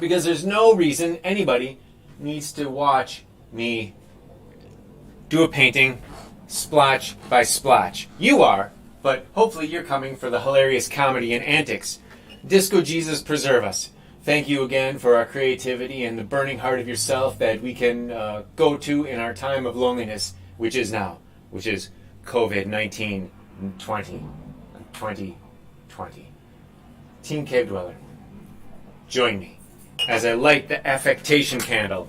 Because there's no reason anybody needs to watch me do a painting splotch by splotch. You are, but hopefully you're coming for the hilarious comedy and antics. Disco Jesus preserve us. Thank you again for our creativity and the burning heart of yourself that we can go to in our time of loneliness, which is now, which is COVID-19 2020. Team Cave Dweller, join me as I light the affectation candle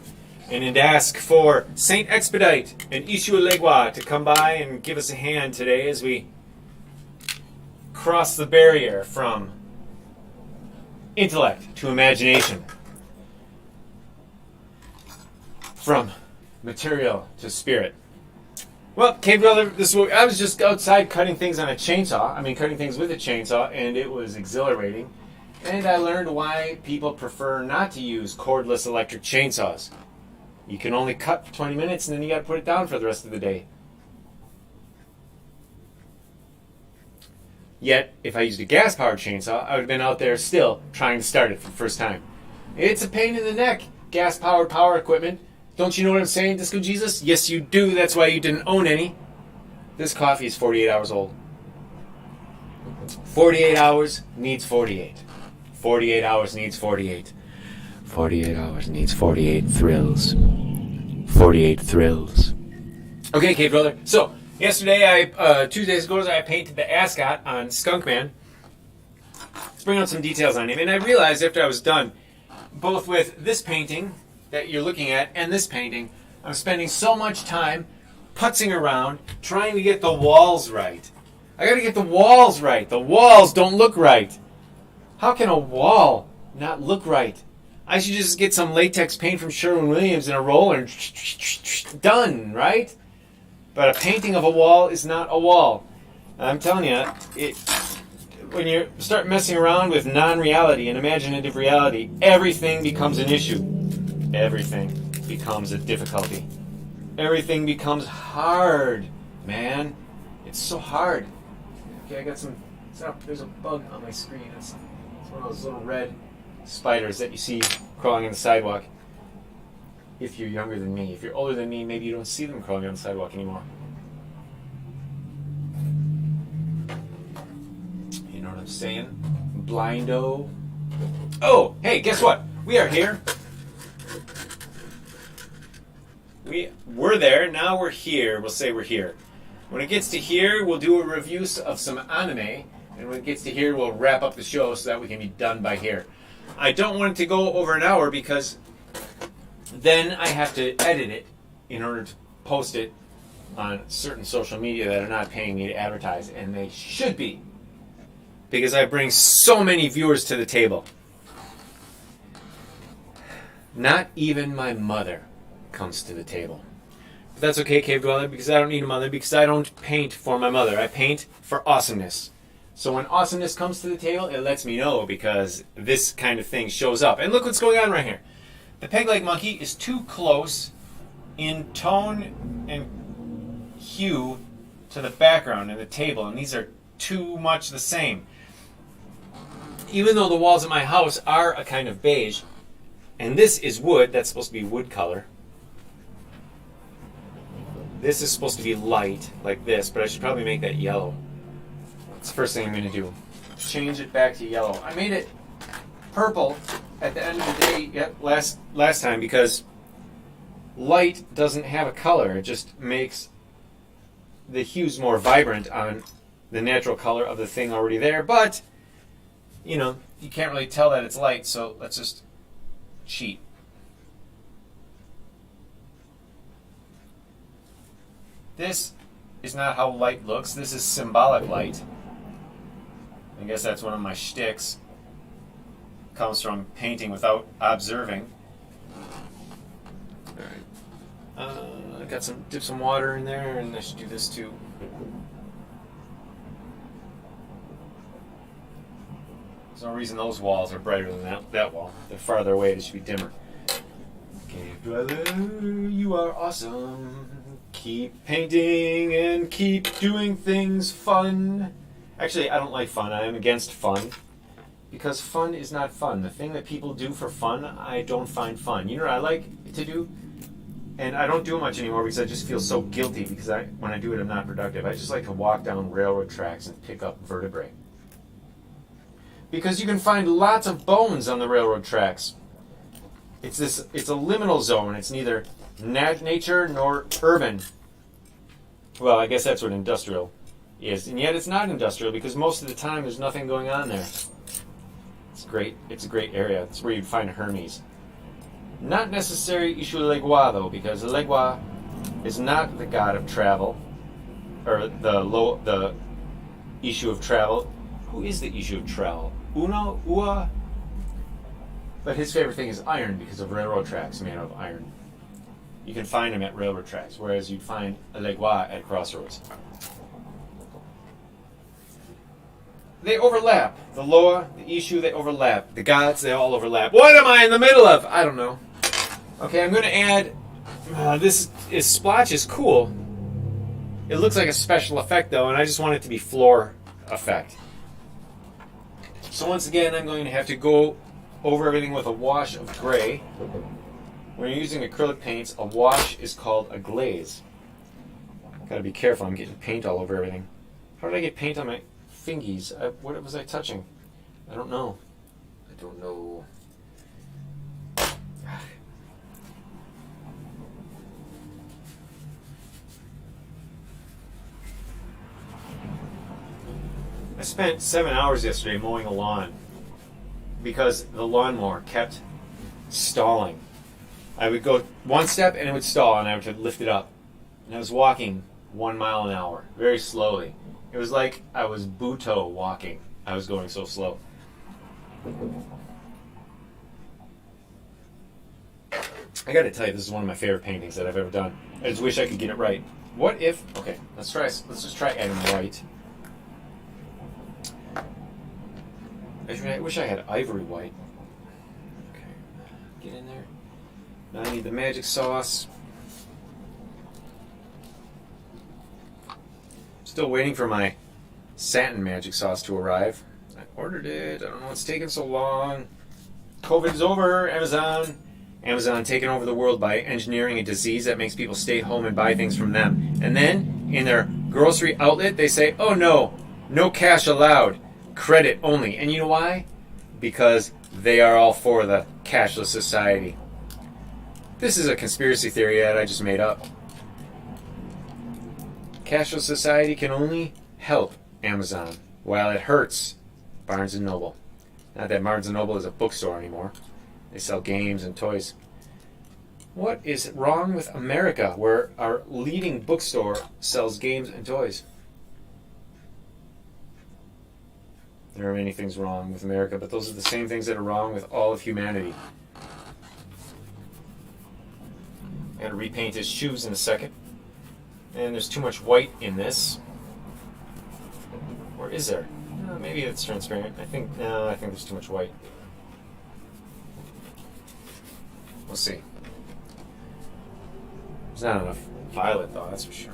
and ask for Saint Expedite and Ishu Legua to come by and give us a hand today as we cross the barrier from intellect to imagination, from material to spirit. Well, Cave Dweller, I was just outside cutting things on a chainsaw. Cutting things with a chainsaw, and it was exhilarating. And I learned why people prefer not to use cordless electric chainsaws. You can only cut for 20 minutes, and then you got to put it down for the rest of the day. Yet, if I used a gas-powered chainsaw, I would have been out there still trying to start it for the first time. It's a pain in the neck, gas-powered power equipment. Don't you know what I'm saying, Disco Jesus? Yes, you do. That's why you didn't own any. This coffee is 48 hours old. 48 hours needs 48. 48 hours needs 48. 48 hours needs 48 thrills. 48 thrills. Okay, Cave Brother. So, yesterday, 2 days ago, I painted the ascot on Skunkman. Let's bring out some details on him. And I realized after I was done, both with this painting that you're looking at and this painting, I'm spending so much time putzing around trying to get the walls right. I got to get the walls right. The walls don't look right. How can a wall not look right? I should just get some latex paint from Sherwin-Williams in a roller and done, right? But a painting of a wall is not a wall. I'm telling you, when you start messing around with non-reality and imaginative reality, everything becomes an issue. Everything becomes a difficulty. Everything becomes hard, man. It's so hard. Okay, I got some... There's a bug on my screen. It's one of those little red spiders that you see crawling on the sidewalk. If you're younger than me. If you're older than me, maybe you don't see them crawling on the sidewalk anymore. You know what I'm saying? Blindo. Oh, hey, guess what? We are here. We were there, now we're here. We'll say we're here. When it gets to here, we'll do a review of some anime. And when it gets to here, we'll wrap up the show so that we can be done by here. I don't want it to go over an hour because then I have to edit it in order to post it on certain social media that are not paying me to advertise. And they should be. Because I bring so many viewers to the table. Not even my mother comes to the table. But that's okay, Cave Dweller, because I don't need a mother, because I don't paint for my mother. I paint for awesomeness. So when awesomeness comes to the table, it lets me know because this kind of thing shows up. And look what's going on right here. The peg-leg monkey is too close in tone and hue to the background and the table, and these are too much the same. Even though the walls of my house are a kind of beige, and this is wood, that's supposed to be wood color. This is supposed to be light, like this, but I should probably make that yellow. That's the first thing I'm going to do. Change it back to yellow. I made it purple at the end of the day last time because light doesn't have a color. It just makes the hues more vibrant on the natural color of the thing already there. But, you know, you can't really tell that it's light, so let's just cheat. This is not how light looks. This is symbolic light. I guess that's one of my shticks. Comes from painting without observing. Alright. I got dip some water in there, and I should do this too. There's no reason those walls are brighter than that wall. They're farther away, they should be dimmer. Okay, brother, you are awesome. Keep painting and keep doing things fun. Actually, I don't like fun. I am against fun. because fun is not fun. The thing that people do for fun, I don't find fun. You know what I like to do? And I don't do it much anymore because I just feel so guilty because when I do it, I'm not productive. I just like to walk down railroad tracks and pick up vertebrae. Because you can find lots of bones on the railroad tracks. It's a liminal zone. It's neither nature nor urban. Well, I guess that's what industrial is. And yet it's not industrial because most of the time there's nothing going on there. It's great. It's a great area. It's where you'd find Hermes. Not necessary issue Legua, though, because Legua is not the god of travel, or the issue of travel. Who is the issue of travel? Ua? But his favorite thing is iron because of railroad tracks made out of iron. You can find him at railroad tracks, whereas you'd find a Legua at crossroads. They overlap. The Loa, the Ishu, they overlap. The gods, they all overlap. What am I in the middle of? I don't know. Okay, I'm going to add... this splotch is cool. It looks like a special effect, though, and I just want it to be floor effect. So once again, I'm going to have to go over everything with a wash of gray. When you're using acrylic paints, a wash is called a glaze. Gotta be careful, I'm getting paint all over everything. How did I get paint on my fingies? What was I touching? I don't know. I spent 7 hours yesterday mowing a lawn because the lawnmower kept stalling. I would go one step and it would stall and I would lift it up. And I was walking 1 mile an hour, very slowly. It was like I was Buto walking. I was going so slow. I gotta tell you, this is one of my favorite paintings that I've ever done. I just wish I could get it right. What if... Okay, let's just try adding white. I wish I had ivory white. Okay, get in there. Now I need the magic sauce. Still waiting for my satin magic sauce to arrive. I ordered it. I don't know what's taking so long. COVID's over. Amazon taking over the world by engineering a disease that makes people stay home and buy things from them. And then in their grocery outlet, they say, "Oh no cash allowed. Credit only." And you know why? Because they are all for the cashless society. This is a conspiracy theory that I just made up. Cashless society can only help Amazon, while it hurts Barnes & Noble. Not that Barnes & Noble is a bookstore anymore. They sell games and toys. What is wrong with America, where our leading bookstore sells games and toys? There are many things wrong with America, but those are the same things that are wrong with all of humanity. I'm going to repaint his shoes in a second. And there's too much white in this. Or is there? Maybe it's transparent. I think there's too much white. We'll see. There's not enough violet, though, that's for sure.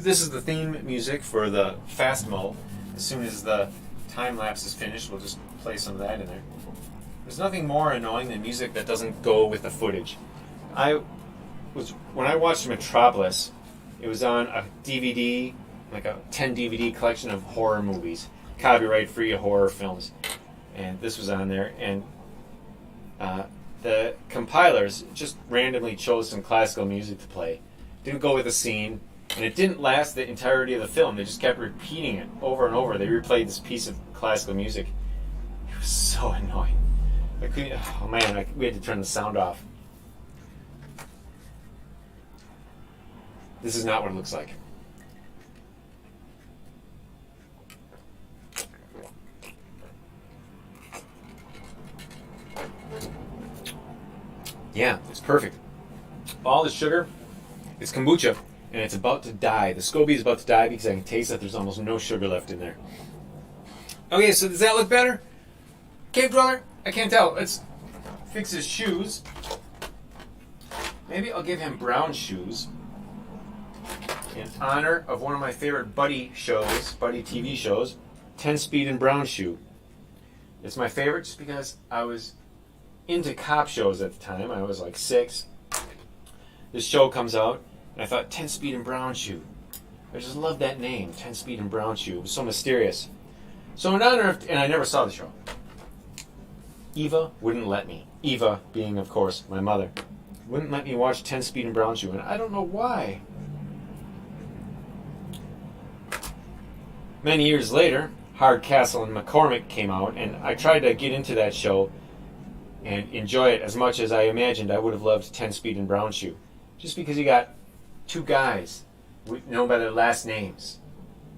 This is the theme music for the fast mow. As soon as the time lapse is finished, we'll just play some of that in there. There's nothing more annoying than music that doesn't go with the footage. When I watched Metropolis, it was on a DVD, like a 10 DVD collection of horror movies, copyright-free horror films. And this was on there, and the compilers just randomly chose some classical music to play. Didn't go with the scene, and it didn't last the entirety of the film. They just kept repeating it over and over. They replayed this piece of classical music. It was so annoying. We had to turn the sound off. This is not what it looks like. Yeah, it's perfect. All the sugar, it's kombucha, and it's about to die. The SCOBY is about to die because I can taste that there's almost no sugar left in there. Okay, so does that look better? Cave Dweller? I can't tell. Let's fix his shoes. Maybe I'll give him brown shoes in honor of one of my favorite buddy TV shows, 10 Speed and Brown Shoe. It's my favorite just because I was into cop shows at the time. I was like 6. This show comes out, and I thought, 10 Speed and Brown Shoe. I just loved that name, 10 Speed and Brown Shoe. It was so mysterious. So in honor of, and I never saw the show. Eva wouldn't let me. Eva being, of course, my mother. Wouldn't let me watch 10 Speed and Brown Shoe, and I don't know why. Many years later, Hardcastle and McCormick came out, and I tried to get into that show and enjoy it as much as I imagined I would have loved 10 Speed and Brown Shoe. Just because you got two guys known by their last names.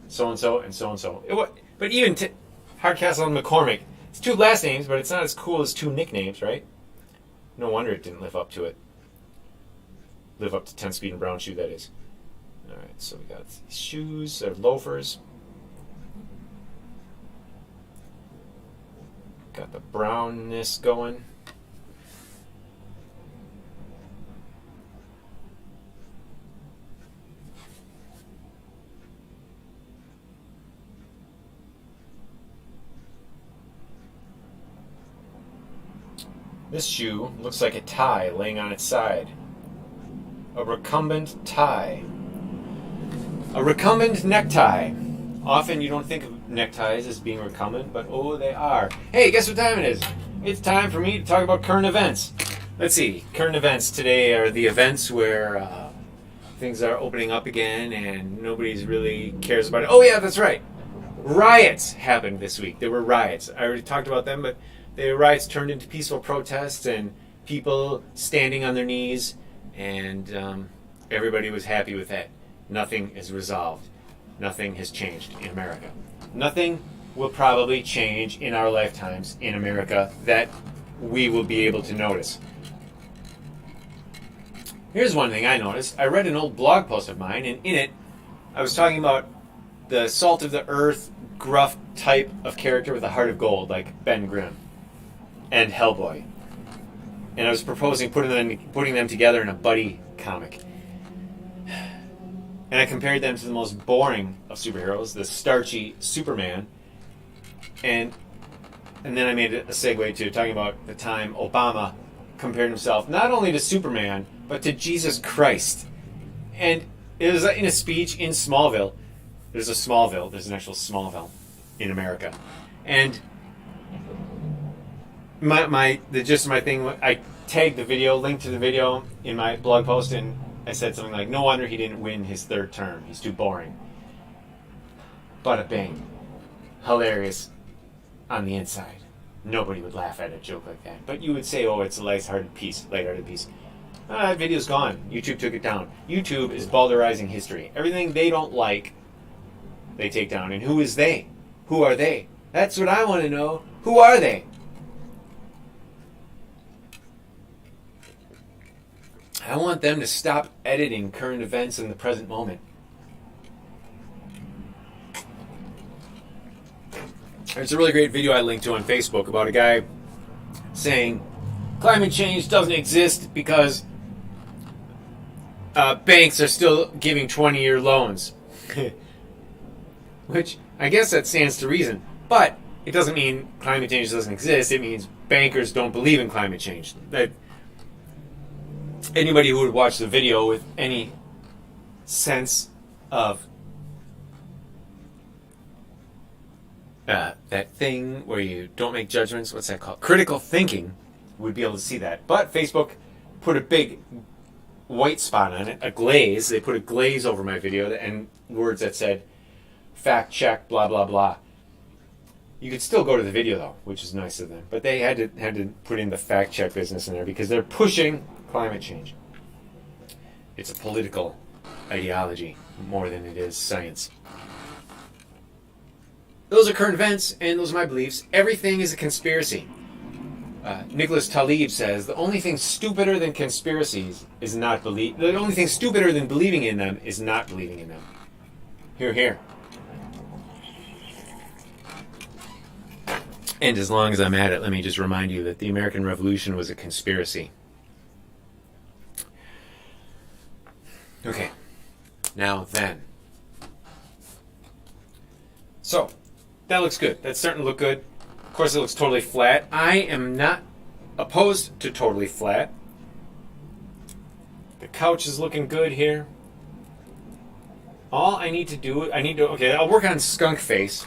So-and-so and so-and-so. But even Hardcastle and McCormick, it's two last names, but it's not as cool as two nicknames, right? No wonder it didn't live up to it. Live up to 10 Speed and Brown Shoe, that is. Alright, so we got shoes, or loafers. Got the brownness going. This shoe looks like a tie laying on its side. A recumbent tie. A recumbent necktie. Often you don't think of neckties as being recumbent, but oh, they are. Hey, guess what time it is? It's time for me to talk about current events. Let's see. Current events today are the events where things are opening up again and nobody's really cares about it. Oh yeah, that's right. Riots happened this week. There were riots. I already talked about them, but the riots turned into peaceful protests and people standing on their knees, and everybody was happy with that. Nothing is resolved. Nothing has changed in America. Nothing will probably change in our lifetimes in America that we will be able to notice. Here's one thing I noticed. I read an old blog post of mine, and in it, I was talking about the salt of the earth, gruff type of character with a heart of gold, like Ben Grimm and Hellboy. And I was proposing putting them together in a buddy comic. And I compared them to the most boring of superheroes, the starchy Superman. And then I made a segue to talking about the time Obama compared himself not only to Superman, but to Jesus Christ. And it was in a speech in Smallville. There's an actual Smallville in America. And the gist of my thing, I tagged the video, linked to the video in my blog post, and I said something like, no wonder he didn't win his third term. He's too boring. Bada bang. Hilarious on the inside. Nobody would laugh at a joke like that. But you would say, oh, it's a lighthearted piece. That video's gone. YouTube took it down. YouTube is balderizing history. Everything they don't like, they take down. And who is they? Who are they? That's what I want to know. Who are they? I want them to stop editing current events in the present moment. There's a really great video I linked to on Facebook about a guy saying climate change doesn't exist because banks are still giving 20-year loans. Which, I guess that stands to reason. But it doesn't mean climate change doesn't exist. It means bankers don't believe in climate change. Anybody who would watch the video with any sense of that thing where you don't make judgments, what's that called? Critical thinking, would be able to see that. But Facebook put a big white spot on it, a glaze. They put a glaze over my video and words that said, fact check, blah, blah, blah. You could still go to the video, though, which is nice of them. But they had to put in the fact check business in there because they're pushing climate change. It's a political ideology more than it is science. Those are current events, and those are my beliefs. Everything is a conspiracy. Nicholas Taleb says the only thing stupider than conspiracies is not believe. The only thing stupider than believing in them is not believing in them. Hear, hear. And as long as I'm at it, let me just remind you that the American Revolution was a conspiracy. Okay. Now then. So, that looks good. That's starting to look good. Of course, it looks totally flat. I am not opposed to totally flat. The couch is looking good here. All I need to do, okay, I'll work on skunk face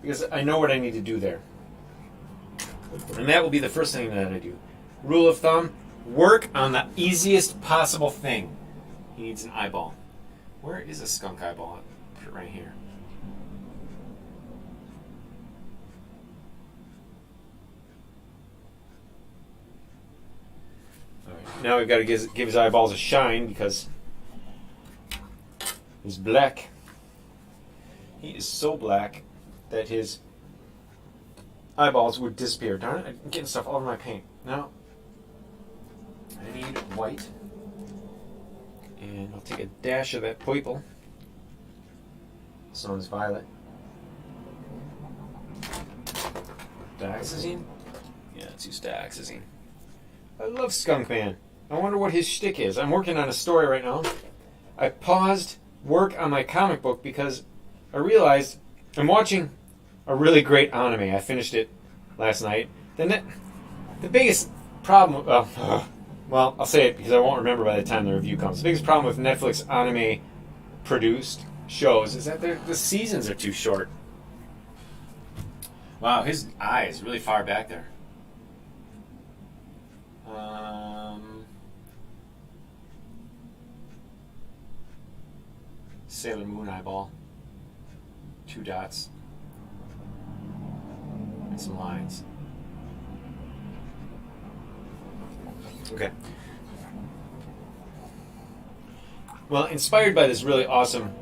because I know what I need to do there. And that will be the first thing that I do. Rule of thumb, work on the easiest possible thing. He needs an eyeball. Where is a skunk eyeball? I'll put it right here. Now we've got to give his eyeballs a shine because he's black. He is so black that his eyeballs would disappear. Darn it, I'm getting stuff all over my paint. Now, I need white. And I'll take a dash of that purple. This one's violet. Dioxazine? Yeah, let's use dioxazine. I love Skunk Man. I wonder what his shtick is. I'm working on a story right now. I paused work on my comic book because I realized I'm watching a really great anime. I finished it last night. The biggest problem... well, I'll say it because I won't remember by the time the review comes. The biggest problem with Netflix anime-produced shows is that the seasons are too short. Wow, his eye is really far back there. Sailor Moon eyeball. 2 dots. And some lines. Okay. Well, inspired by this really awesome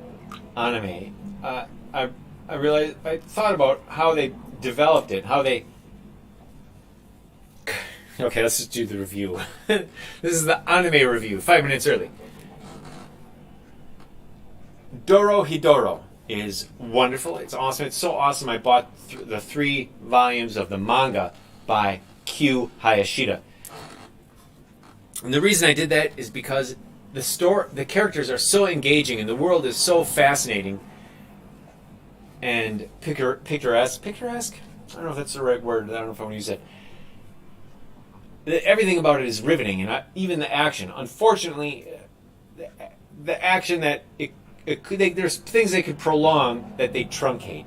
anime, I realized, I thought about how they developed it, how they... Okay, let's just do the review. This is the anime review, 5 minutes early. Dorohedoro is wonderful. It's awesome. It's so awesome. I bought the 3 volumes of the manga by Q Hayashida. And the reason I did that is because the characters are so engaging and the world is so fascinating and picturesque. Picturesque? I don't know if that's the right word. I don't know if I want to use it. Everything about it is riveting, and even the action. Unfortunately, the action that there's things they could prolong that they truncate.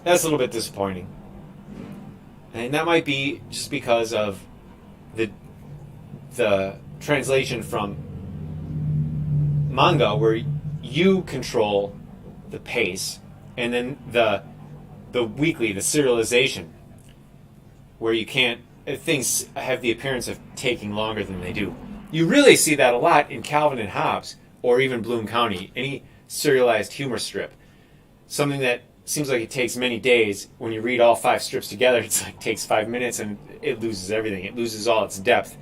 That's a little bit disappointing, and that might be just because of the translation from manga, where you control the pace, and then the weekly, the serialization, where you can't. Things have the appearance of taking longer than they do. You really see that a lot in Calvin and Hobbes, or even Bloom County, any serialized humor strip. Something that seems like it takes many days. When you read all 5 strips together, it's like takes 5 minutes and it loses everything. It loses all its depth,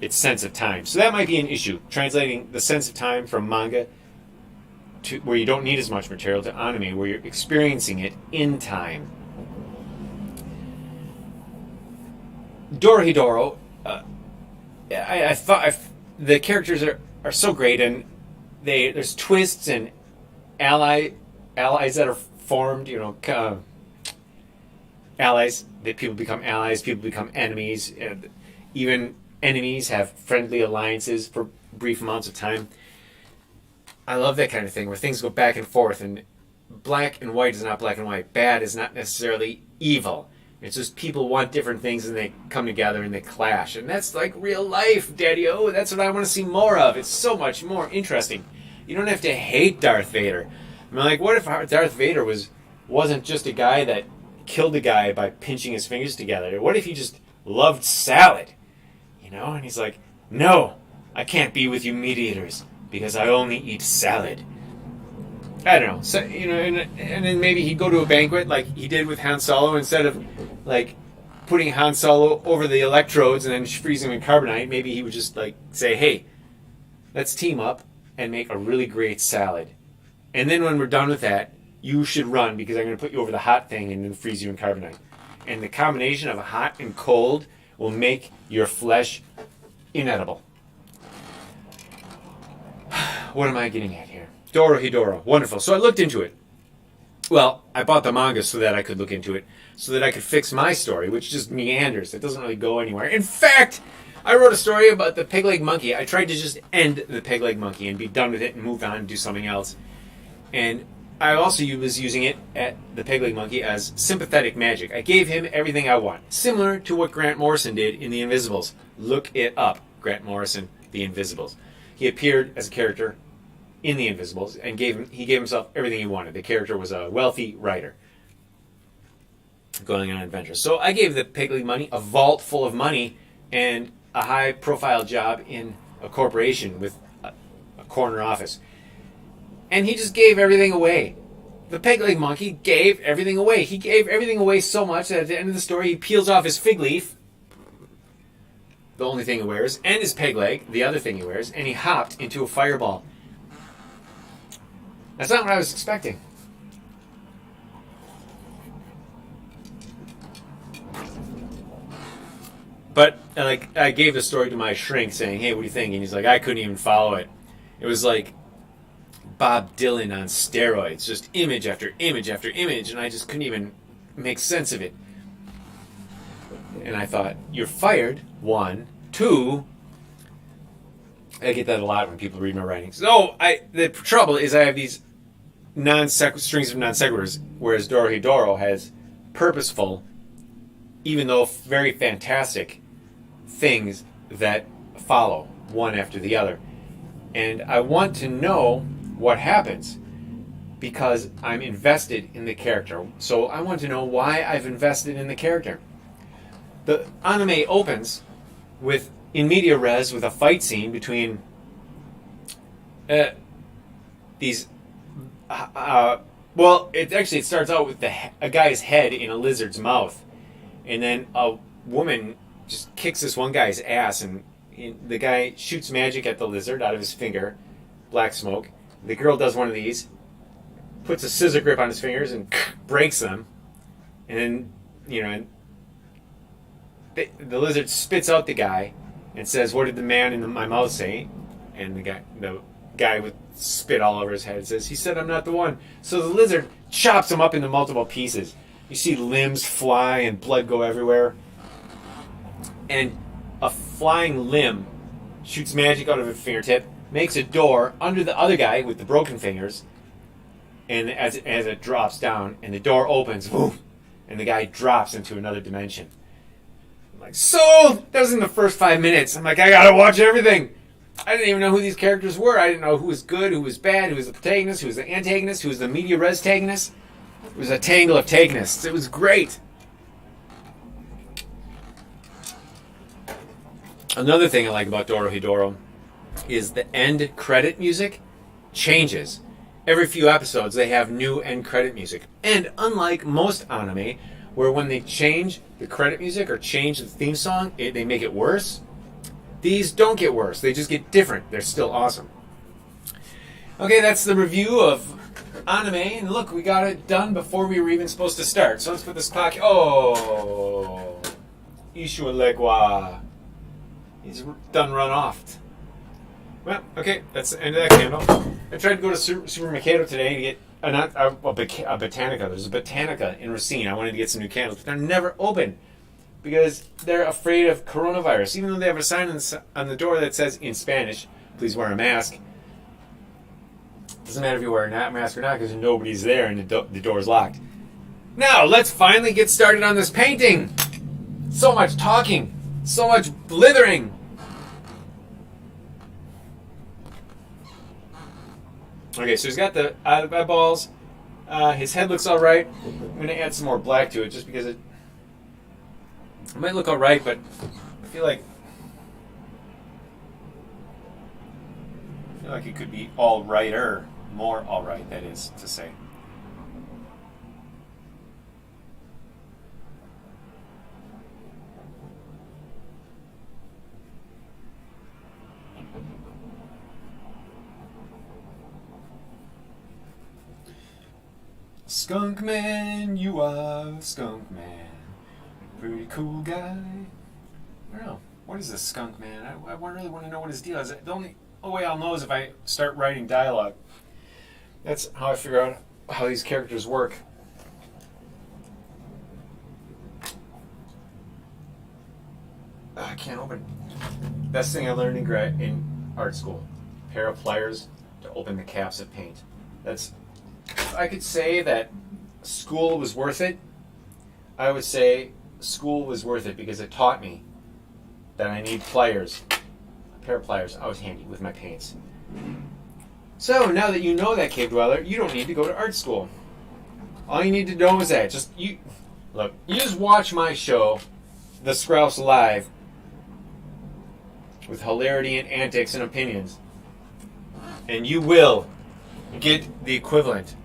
its sense of time. So that might be an issue, translating the sense of time from manga to where you don't need as much material to anime, where you're experiencing it in time. Dorohedoro, I thought the characters are so great, and there's twists and allies that are formed. Allies that people become allies, people become enemies, and even enemies have friendly alliances for brief amounts of time. I love that kind of thing where things go back and forth, and black and white is not black and white. Bad is not necessarily evil. It's just people want different things and they come together and they clash. And that's like real life, Daddy-O. That's what I want to see more of. It's so much more interesting. You don't have to hate Darth Vader. I mean, like, what if Darth Vader wasn't just a guy that killed a guy by pinching his fingers together? What if he just loved salad? And he's like, no, I can't be with you meat eaters because I only eat salad. I don't know. So, and then maybe he'd go to a banquet like he did with Han Solo instead of like putting Han Solo over the electrodes and then freezing him in carbonite. Maybe he would just like say, hey, let's team up and make a really great salad. And then when we're done with that, you should run because I'm going to put you over the hot thing and then freeze you in carbonite. And the combination of hot and cold will make your flesh inedible. What am I getting at here? Dorohedoro. Wonderful. So I looked into it. Well, I bought the manga so that I could look into it, so that I could fix my story, which just meanders. It doesn't really go anywhere. In fact, I wrote a story about the peg-leg monkey. I tried to just end the peg-leg monkey and be done with it and move on and do something else. And I also was using it at the peg-leg monkey as sympathetic magic. I gave him everything I want, similar to what Grant Morrison did in The Invisibles. Look it up, Grant Morrison, The Invisibles. He appeared as a character in The Invisibles and he gave himself everything he wanted. The character was a wealthy writer going on adventures. So I gave the peg-leg monkey a vault full of money and a high-profile job in a corporation with a corner office. And he just gave everything away. The peg-leg monkey gave everything away. He gave everything away so much that at the end of the story, he peels off his fig leaf, the only thing he wears, and his peg leg, the other thing he wears, and he hopped into a fireball. That's not what I was expecting. But I gave the story to my shrink saying, hey, what do you think? And he's like, I couldn't even follow it. It was like Bob Dylan on steroids, just image after image after image, and I just couldn't even make sense of it. And I thought, you're fired, 1. 2, I get that a lot when people read my writings. So the trouble is I have these strings of non sequiturs, whereas Dorohedoro has purposeful, even though very fantastic, things that follow one after the other. And I want to know what happens because I'm invested in the character. So I want to know why I've invested in the character. The anime opens with in media res with a fight scene between these. Well, it starts out with a guy's head in a lizard's mouth, and then a woman just kicks this one guy's ass, and the guy shoots magic at the lizard out of his finger, black smoke. The girl does one of these, puts a scissor grip on his fingers and breaks them, and then the lizard spits out the guy and says, "What did the man in my mouth say?" And the guy with spit all over his head says, "He said I'm not the one." So the lizard chops him up into multiple pieces. You see limbs fly and blood go everywhere. And a flying limb shoots magic out of a fingertip, makes a door under the other guy with the broken fingers, and as it drops down, and the door opens, boom, and the guy drops into another dimension. I'm like, so that was in the first 5 minutes. I'm like, I gotta watch everything. I didn't even know who these characters were. I didn't know who was good, who was bad, who was the protagonist, who was the antagonist, who was the media res tagonist. It was a tangle of tagonists. It was great. Another thing I like about Dorohedoro is the end credit music changes. Every few episodes they have new end credit music. And unlike most anime, where when they change the credit music or change the theme song, they make it worse, these don't get worse. They just get different. They're still awesome. Okay, that's the review of anime. And look, we got it done before we were even supposed to start. So let's put this clock... Oh! Ishua Legua. He's done run off. Well, okay, that's the end of that candle. I tried to go to Supermercado today to get a Botanica. There's a Botanica in Racine. I wanted to get some new candles, but they're never open because they're afraid of coronavirus. Even though they have a sign on the door that says in Spanish, "Please wear a mask." Doesn't matter if you wear a mask or not because nobody's there and the door's locked. Now, let's finally get started on this painting. So much talking, so much blithering. Okay, so he's got the eyeballs. His head looks all right. I'm going to add some more black to it just because it might look all right, but I feel like it could be all righter, more all right, that is to say. Skunk man, you are a skunk man. Pretty cool guy. I don't know. What is this skunk man? I really want to know what his deal is. The only way I'll know is if I start writing dialogue. That's how I figure out how these characters work. I can't open. Best thing I learned in art school. A pair of pliers to open the caps of paint. I could say that school was worth it. I would say school was worth it because it taught me that I need pliers. A pair of pliers. I was handy with my paints. So now that you know that, Cave Dweller, you don't need to go to art school. All you need to know is that you just watch my show, The Skrauss Live, with hilarity and antics and opinions, and you will get the equivalent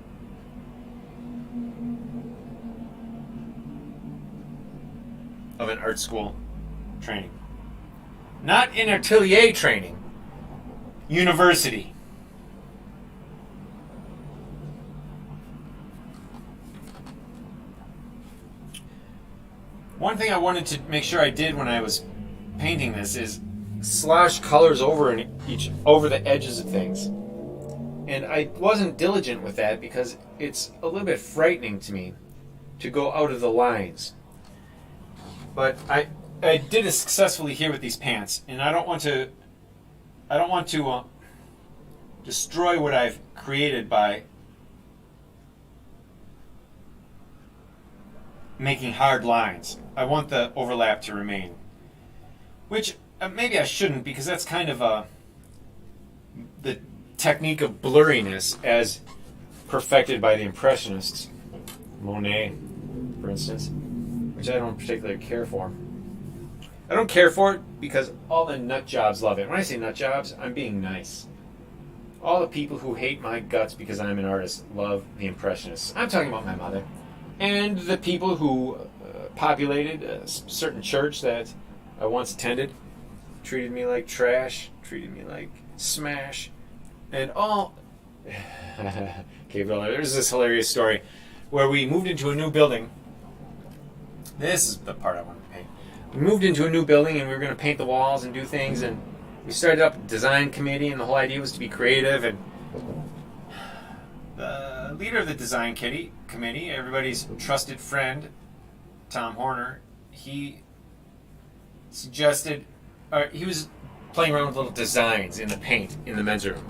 of an art school training. Not an atelier training. University. One thing I wanted to make sure I did when I was painting this is slosh colors over the edges of things. And I wasn't diligent with that because it's a little bit frightening to me to go out of the lines. But I did it successfully here with these pants, and I don't want to destroy what I've created by making hard lines. I want the overlap to remain, which maybe I shouldn't, because that's kind of the technique of blurriness as perfected by the Impressionists, Monet, for instance, which I don't particularly care for. I don't care for it because all the nut jobs love it. When I say nut jobs, I'm being nice. All the people who hate my guts because I'm an artist love the Impressionists. I'm talking about my mother. And the people who populated a certain church that I once attended treated me like trash, treated me like smash, and all... Okay, well, there's this hilarious story where we moved into a new building. This is the part I wanted to paint. We moved into a new building and we were going to paint the walls and do things, and we started up a design committee, and the whole idea was to be creative. And the leader of the design committee, everybody's trusted friend, Tom Horner, he suggested, he was playing around with little designs in the paint in the men's room.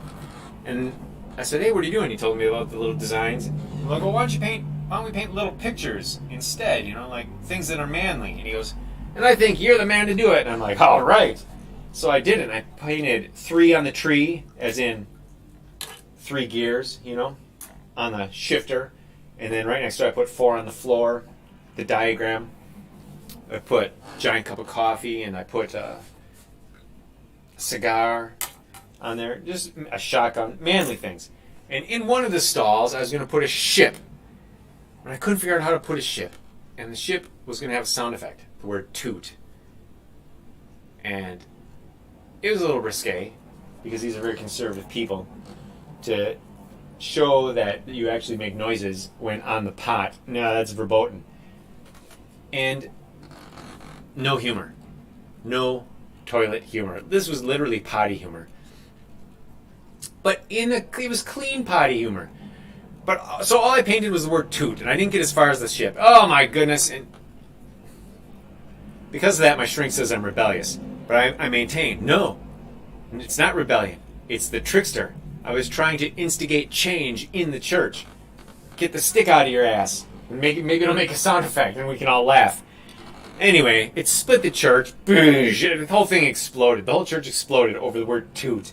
And I said, hey, what are you doing? He told me about the little designs. I'm like, well, why don't we paint little pictures instead, like things that are manly? And he goes, and I think you're the man to do it. And I'm like, all right. So I did it, and I painted 3 on the tree, as in 3 gears, on the shifter. And then right next to it, I put 4 on the floor, the diagram. I put a giant cup of coffee, and I put a cigar on there, just a shotgun, manly things. And in one of the stalls, I was going to put a ship. And I couldn't figure out how to put a ship. And the ship was going to have a sound effect, the word toot. And it was a little risque, because these are very conservative people, to show that you actually make noises when on the pot. No, that's verboten. And no humor. No toilet humor. This was literally potty humor. But it was clean potty humor. But so all I painted was the word toot, and I didn't get as far as the ship. Oh my goodness. And because of that, my shrink says I'm rebellious. But I maintain, no, it's not rebellion. It's the trickster. I was trying to instigate change in the church. Get the stick out of your ass. And maybe it'll make a sound effect, and we can all laugh. Anyway, it split the church. The whole thing exploded. The whole church exploded over the word toot.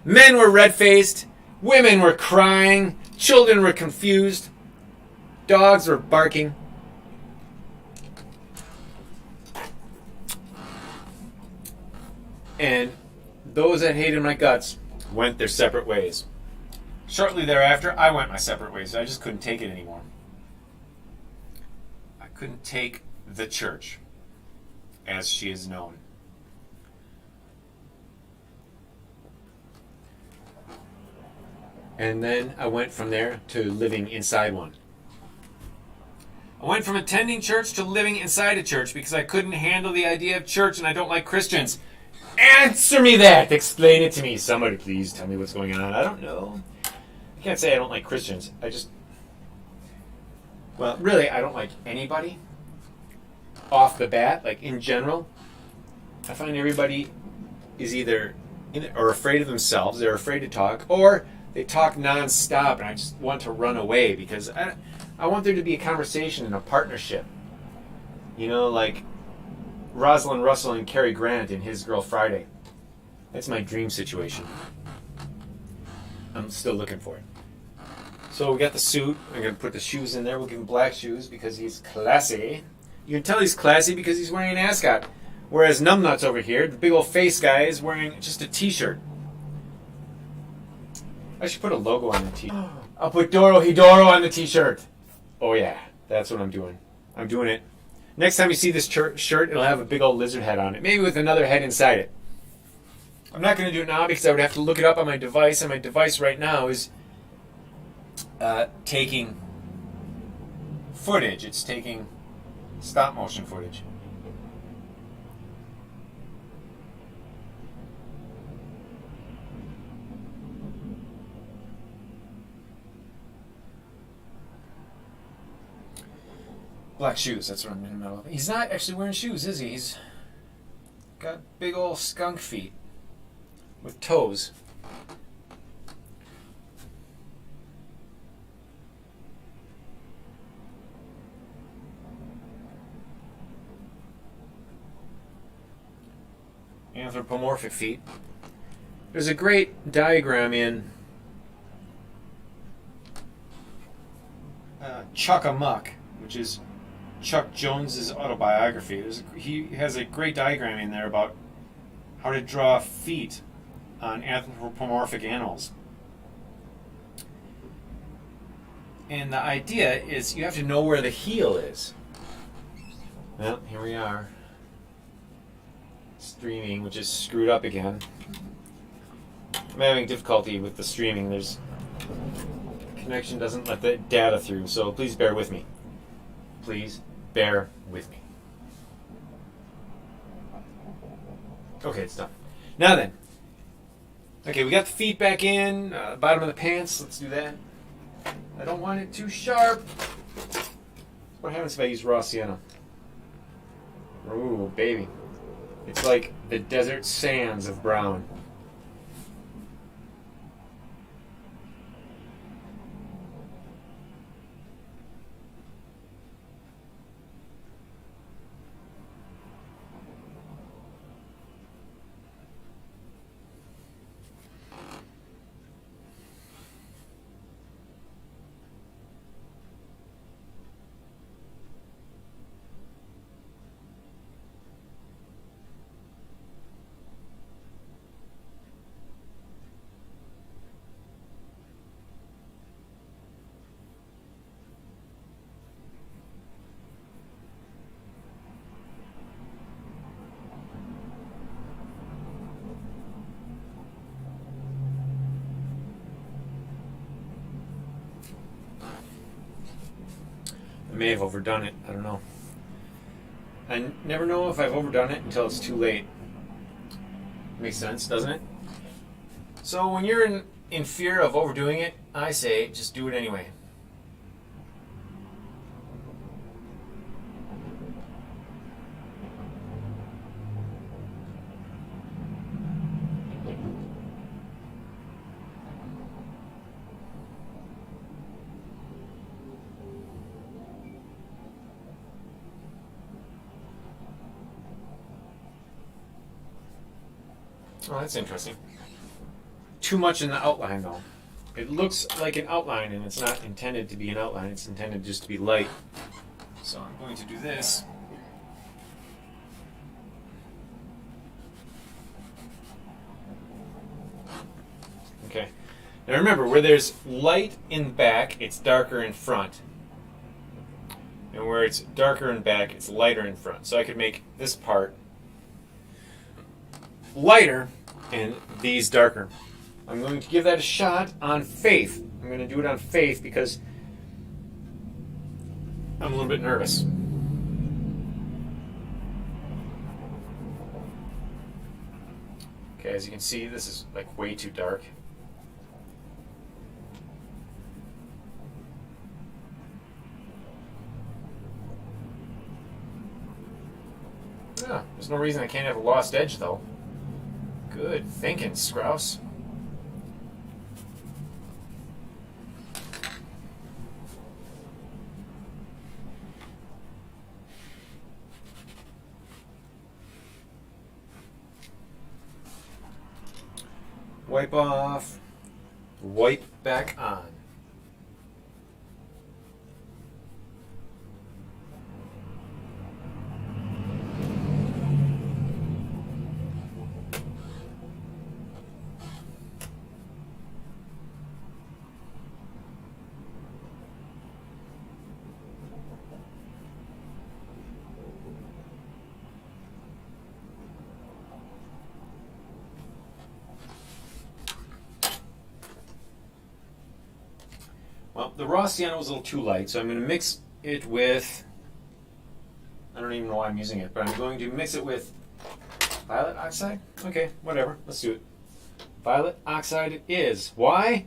Men were red-faced. Women were crying. Children were confused. Dogs were barking. And those that hated my guts went their separate ways. Shortly thereafter, I went my separate ways. I just couldn't take it anymore. I couldn't take the church as she is known. And then I went from there to living inside one. I went from attending church to living inside a church because I couldn't handle the idea of church and I don't like Christians. Answer me that! Explain it to me. Somebody please tell me what's going on. I don't know. I can't say I don't like Christians. Well, really, I don't like anybody off the bat, like in general. I find everybody is either or afraid of themselves, they're afraid to talk, or they talk nonstop and I just want to run away because I want there to be a conversation and a partnership. You know, like Rosalind Russell and Cary Grant in His Girl Friday. That's my dream situation. I'm still looking for it. So we got the suit. I'm going to put the shoes in there. We'll give him black shoes because he's classy. You can tell he's classy because he's wearing an ascot. Whereas Numbnuts over here, the big old face guy, is wearing just a t-shirt. I should put a logo on the t-shirt. I'll put Dorohedoro on the t-shirt. Oh yeah, that's what I'm doing. I'm doing it. Next time you see this shirt, it'll have a big old lizard head on it. Maybe with another head inside it. I'm not going to do it now because I would have to look it up on my device. And my device right now is taking footage. It's taking stop motion footage. Black shoes, that's what I'm in the middle of. He's not actually wearing shoes, is he? He's got big old skunk feet with toes. Anthropomorphic feet. There's a great diagram in Chuck-a-Muck, which is Chuck Jones's autobiography. He has a great diagram in there about how to draw feet on anthropomorphic animals. And the idea is you have to know where the heel is. Well, here we are. Streaming, which is screwed up again. I'm having difficulty with the streaming. The connection doesn't let the data through, so please bear with me. Please bear with me. Okay, it's done. Now then. Okay, we got the feet back in, bottom of the pants. Let's do that. I don't want it too sharp. What happens if I use raw sienna? Ooh, baby. It's like the desert sands of brown. I may have overdone it. I don't know. I never know if I've overdone it until it's too late. Makes sense, doesn't it? So when you're in fear of overdoing it, I say just do it anyway. Oh, that's interesting. Too much in the outline, though. It looks like an outline, and it's not intended to be an outline. It's intended just to be light. So I'm going to do this. Okay. Now remember, where there's light in back, it's darker in front. And where it's darker in back, it's lighter in front. So I could make this part lighter and these darker. I'm going to give that a shot on faith. I'm going to do it on faith because I'm a little bit nervous. Okay, as you can see, this is like way too dark. Yeah, there's no reason I can't have a lost edge, though. Good thinking, Skrauss. Wipe off, wipe back on. Well, the raw sienna was a little too light, so I'm going to mix it with, I don't even know why I'm using it, but I'm going to mix it with violet oxide? Okay, whatever, let's do it. Violet oxide it is. Why?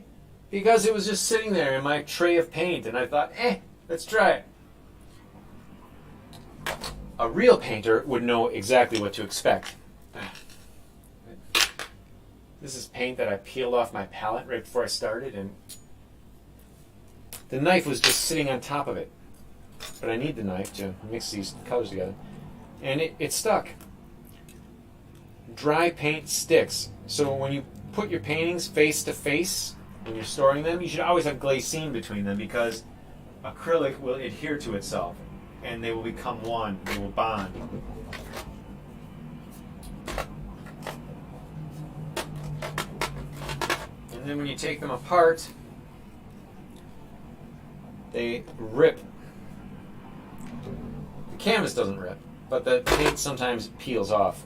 Because it was just sitting there in my tray of paint, and I thought, let's try it. A real painter would know exactly what to expect. This is paint that I peeled off my palette right before I started, and the knife was just sitting on top of it. But I need the knife to mix these colors together. And it stuck. Dry paint sticks. So when you put your paintings face to face, when you're storing them, you should always have glycine between them, because acrylic will adhere to itself and they will become one. They will bond. And then when you take them apart, they rip. The canvas doesn't rip, but the paint sometimes peels off.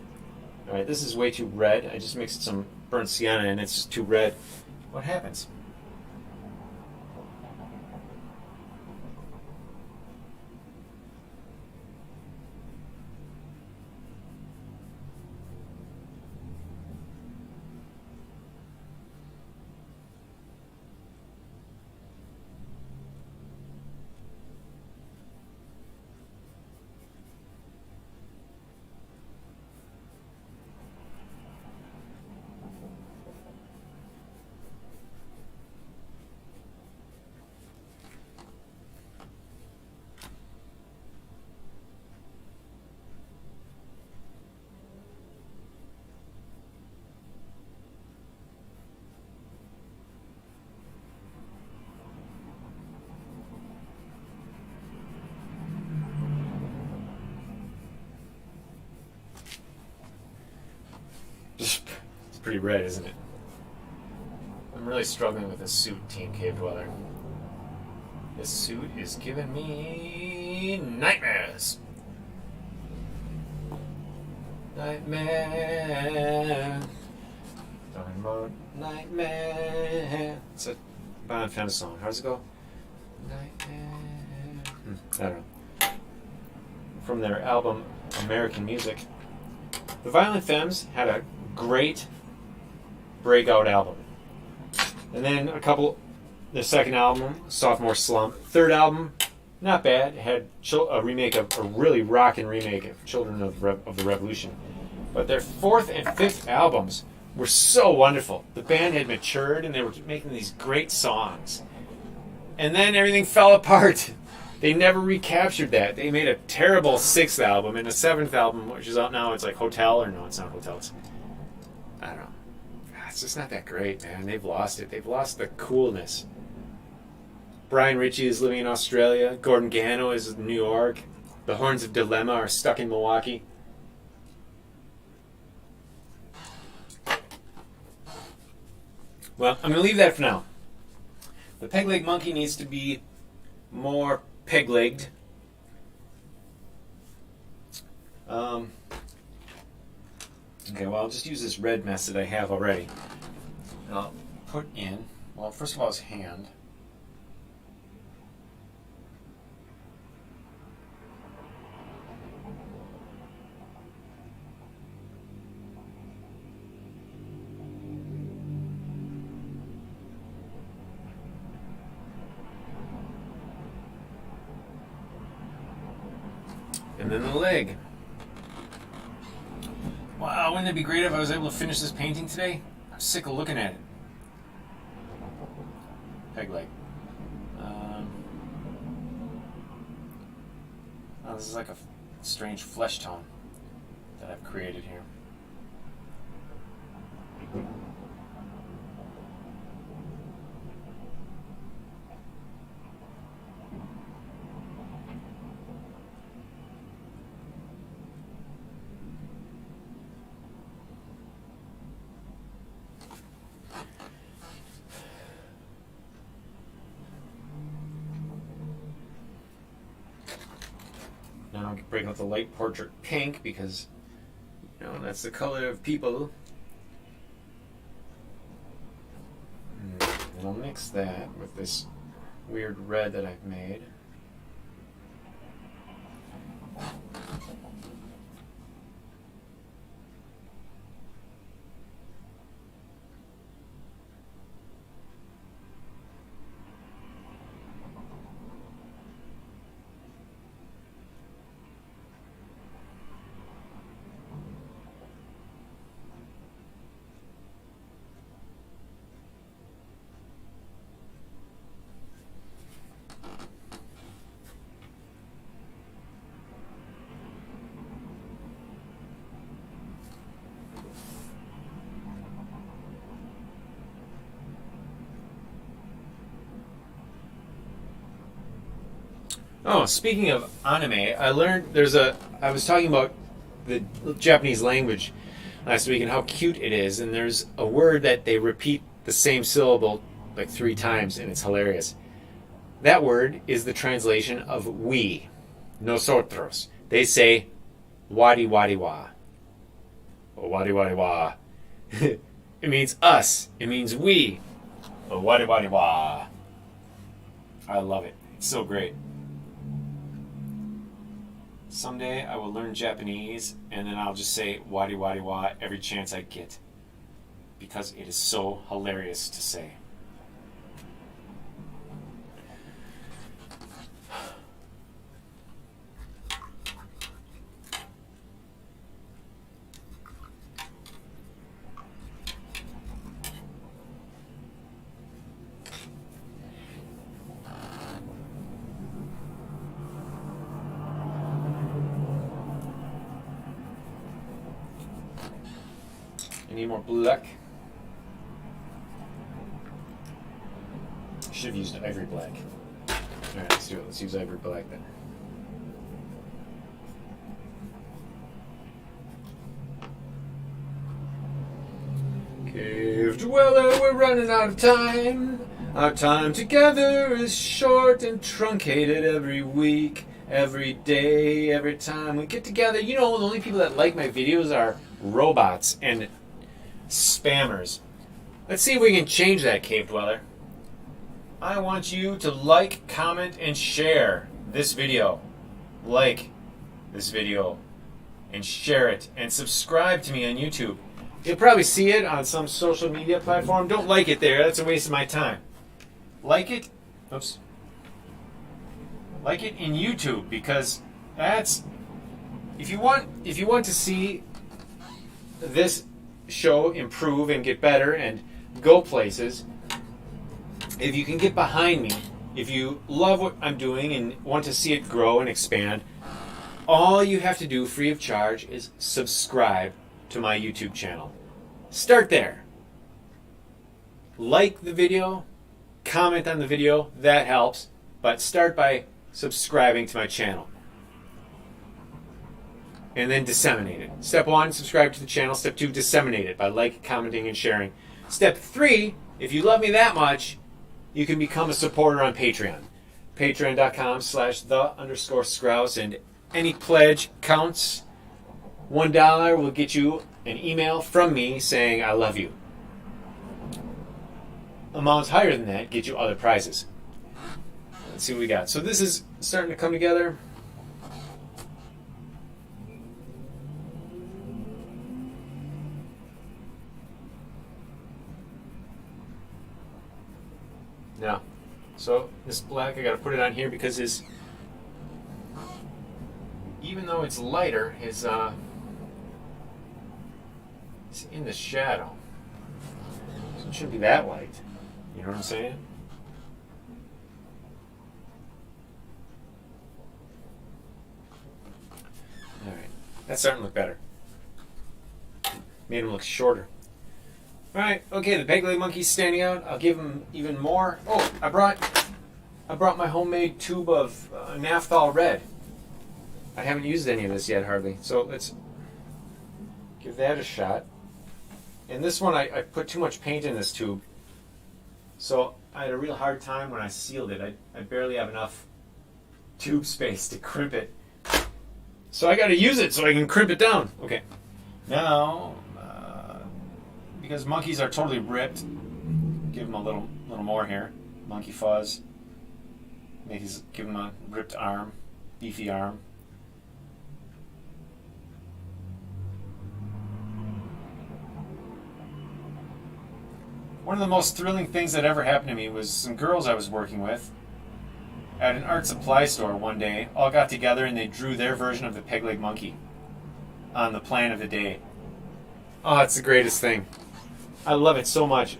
Alright, this is way too red. I just mixed some burnt sienna and it's just too red. What happens? It's pretty red, isn't it? I'm really struggling with this suit, Team Cave Dweller. This suit is giving me nightmares. Nightmare. Talking about nightmare. It's a Bon Femme song. How does it go? Nightmare. I don't know. From their album American Music. The Violent Femmes had a great breakout album. And then the second album, Sophomore Slump. Third album, not bad. It had a really rockin' remake of Children of the Revolution. But their fourth and fifth albums were so wonderful. The band had matured and they were making these great songs. And then everything fell apart. They never recaptured that. They made a terrible sixth album, and the seventh album, which is out now, it's like Hotel, or no, it's not Hotel. I don't know. It's just not that great, man. They've lost it. They've lost the coolness. Brian Ritchie is living in Australia. Gordon Gano is in New York. The Horns of Dilemma are stuck in Milwaukee. Well, I'm going to leave that for now. The peg-leg monkey needs to be more peg-legged. Okay, well, I'll just use this red mess that I have already. And I'll put in, well, first of all, his hand. And then the leg. Wow, wouldn't it be great if I was able to finish this painting today? I'm sick of looking at it. Peg leg. Oh, this is like a strange flesh tone that I've created here. Now I'm breaking out the light portrait pink because, you know, that's the color of people. And I'll mix that with this weird red that I've made. Oh, speaking of anime, I learned I was talking about the Japanese language last week and how cute it is, and there's a word that they repeat the same syllable like 3 times, and it's hilarious. That word is the translation of we, nosotros. They say wadi wadi wa. Wadi wadi wa. It means us. It means we. Wadi wadi wa. I love it. It's so great. Someday I will learn Japanese and then I'll just say wadi wadi wa every chance I get because it is so hilarious to say. Need more black. Should have used ivory black. Alright, let's do it. Let's use ivory black then. Cave dweller, we're running out of time. Our time together is short and truncated every week, every day, every time we get together. You know, the only people that like my videos are robots and spammers. Let's see if we can change that, Cave Dweller. I want you to like, comment, and share this video. Like this video and share it and subscribe to me on YouTube. You'll probably see it on some social media platform. Don't like it there. That's a waste of my time. Like it. Oops. Like it in YouTube because that's if you want to see this show improve and get better and go places, if you can get behind me, if you love what I'm doing and want to see it grow and expand, all you have to do free of charge is subscribe to my YouTube channel. Start there. Like the video, comment on the video, that helps, but start by subscribing to my channel. And then disseminate it. Step 1, subscribe to the channel. Step 2, disseminate it by like, commenting, and sharing. Step 3, if you love me that much, you can become a supporter on Patreon. Patreon.com/the_Skrauss, and any pledge counts. $1 will get you an email from me saying I love you. Amounts higher than that get you other prizes. Let's see what we got. So this is starting to come together. Now, so this black, I gotta put it on here because even even though it's lighter, it's in the shadow. So it shouldn't be that light. You know what I'm saying? Alright. That's starting to look better. Made him look shorter. Alright, okay, the peg leg monkey's standing out. I'll give him even more. Oh, I brought my homemade tube of naphthol red. I haven't used any of this yet, hardly. So let's give that a shot. And this one, I put too much paint in this tube. So I had a real hard time when I sealed it. I barely have enough tube space to crimp it. So I got to use it so I can crimp it down. Okay. Now, because monkeys are totally ripped, give them a little more here. Monkey fuzz. Give them a ripped arm, beefy arm. One of the most thrilling things that ever happened to me was some girls I was working with at an art supply store one day all got together and they drew their version of the peg leg monkey on the plan of the day. Oh, it's the greatest thing. I love it so much.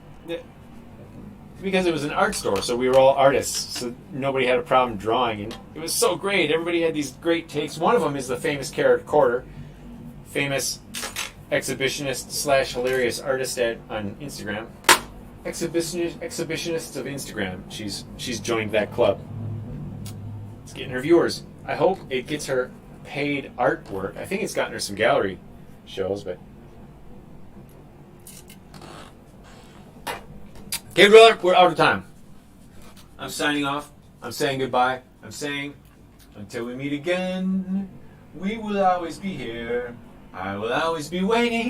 Because it was an art store, so we were all artists, so nobody had a problem drawing, and it was so great. Everybody had these great takes. One of them is the famous Carrot Quarter, famous exhibitionist / hilarious artist on Instagram. Exhibitionists of Instagram. She's joined that club. It's getting her viewers. I hope it gets her paid artwork. I think it's gotten her some gallery shows, but. Okay, brother, we're out of time. I'm signing off. I'm saying goodbye. I'm saying until we meet again, we will always be here. I will always be waiting.